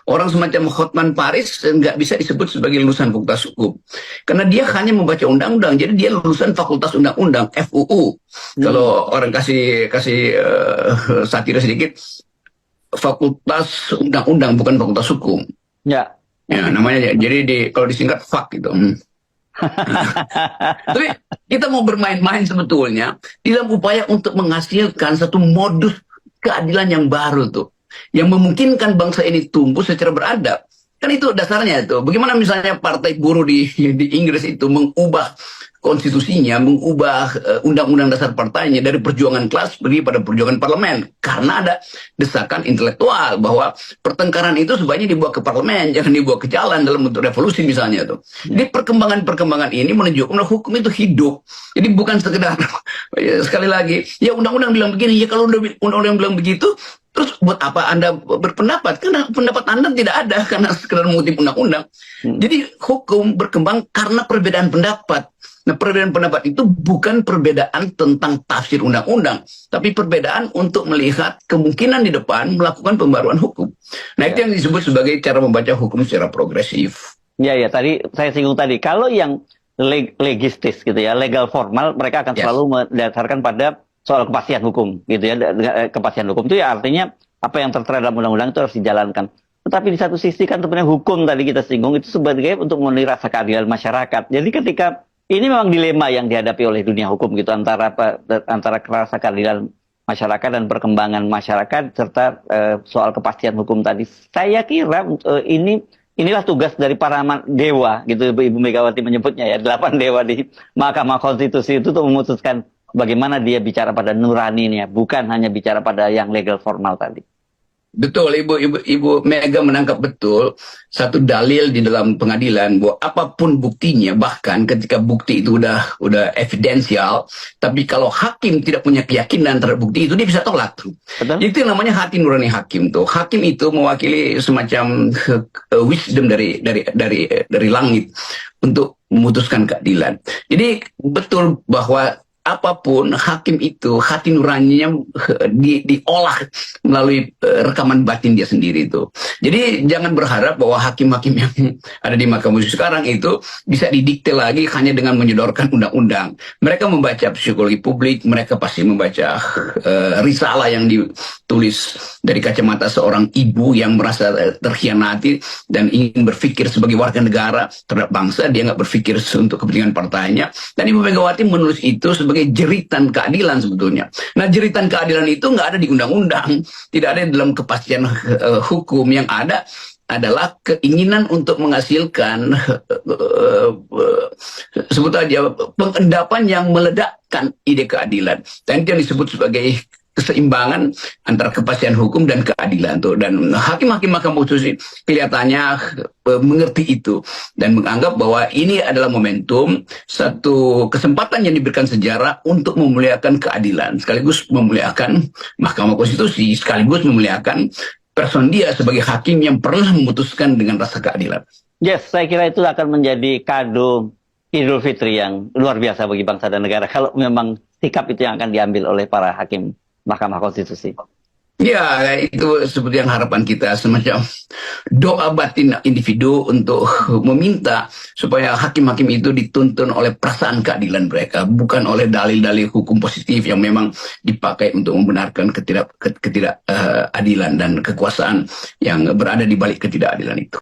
Orang semacam Hotman Paris nggak bisa disebut sebagai lulusan fakultas hukum. Karena dia hanya membaca undang-undang, jadi dia lulusan fakultas undang-undang, FUU. Kalau orang kasih kasih satira sedikit, fakultas undang-undang bukan fakultas hukum. Ya. Ya, namanya jadi kalau disingkat FAK gitu. Tapi kita mau bermain-main sebetulnya dalam upaya untuk menghasilkan satu modus keadilan yang baru tuh, yang memungkinkan bangsa ini tumbuh secara beradab. Kan itu dasarnya itu. Bagaimana misalnya partai buruh di Inggris itu mengubah konstitusinya, mengubah undang-undang dasar partainya dari perjuangan kelas pergi pada perjuangan parlemen. Karena ada desakan intelektual bahwa pertengkaran itu sebaiknya dibawa ke parlemen, jangan dibawa ke jalan dalam bentuk revolusi misalnya tuh. Jadi perkembangan-perkembangan ini menunjukkan bahwa hukum itu hidup. Jadi bukan sekedar sekali lagi, ya undang-undang bilang begini, ya kalau undang-undang bilang begitu, terus buat apa Anda berpendapat? Karena pendapat Anda tidak ada karena sekedar mengutip undang-undang. Jadi hukum berkembang karena perbedaan pendapat. Nah, perbedaan pendapat itu bukan perbedaan tentang tafsir undang-undang, tapi perbedaan untuk melihat kemungkinan di depan melakukan pembaruan hukum. Nah, itu yang disebut sebagai cara membaca hukum secara progresif. Ya, ya, tadi saya singgung tadi. Kalau yang legistis gitu ya, legal formal, mereka akan selalu mendasarkan pada soal kepastian hukum gitu ya. Kepastian hukum itu ya artinya apa yang tertera dalam undang-undang itu harus dijalankan. Tetapi di satu sisi kan sebenarnya hukum tadi kita singgung itu sebagai untuk memenuhi rasa keadilan masyarakat. Jadi ketika ini memang dilema yang dihadapi oleh dunia hukum gitu antara rasa keadilan masyarakat dan perkembangan masyarakat serta soal kepastian hukum tadi. Saya kira inilah tugas dari para dewa gitu Ibu Megawati menyebutnya ya, 8 dewa di Mahkamah Konstitusi itu untuk memutuskan bagaimana dia bicara pada nuraninya, bukan hanya bicara pada yang legal formal tadi. Betul, Ibu Mega menangkap betul satu dalil di dalam pengadilan bahwa apapun buktinya, bahkan ketika bukti itu udah evidensial, tapi kalau hakim tidak punya keyakinan terhadap bukti itu, dia bisa tolak. Betul? Itu namanya hati nurani hakim tuh. Hakim itu mewakili semacam wisdom dari langit untuk memutuskan keadilan. Jadi betul bahwa apapun hakim itu hati nuraninya diolah melalui rekaman batin dia sendiri itu. Jadi jangan berharap bahwa hakim-hakim yang ada di Mahkamah Konstitusi sekarang itu bisa didikte lagi hanya dengan menyodorkan undang-undang. Mereka membaca psikologi publik, mereka pasti membaca risalah yang ditulis dari kacamata seorang ibu yang merasa terkhianati dan ingin berpikir sebagai warga negara terhadap bangsa. Dia nggak berpikir untuk kepentingan partainya. Dan Ibu Megawati menulis itu sebagai jeritan keadilan sebetulnya. Nah, jeritan keadilan itu nggak ada di undang-undang, tidak ada dalam kepastian hukum. Yang ada adalah keinginan untuk menghasilkan sebut aja pengendapan yang meledakkan ide keadilan. Dan itu yang disebut sebagai keseimbangan antara kepastian hukum dan keadilan tuh. Dan hakim-hakim Mahkamah Konstitusi kelihatannya mengerti itu dan menganggap bahwa ini adalah momentum, satu kesempatan yang diberikan sejarah untuk memuliakan keadilan, sekaligus memuliakan Mahkamah Konstitusi, sekaligus memuliakan person dia sebagai hakim yang pernah memutuskan dengan rasa keadilan. Yes, saya kira itu akan menjadi kado Idul Fitri yang luar biasa bagi bangsa dan negara kalau memang sikap itu yang akan diambil oleh para hakim Mahkamah Konstitusi. Ya, itu seperti yang harapan kita, semacam doa batin individu untuk meminta supaya hakim-hakim itu dituntun oleh perasaan keadilan mereka, bukan oleh dalil-dalil hukum positif yang memang dipakai untuk membenarkan ketidakadilan dan kekuasaan yang berada di balik ketidakadilan itu.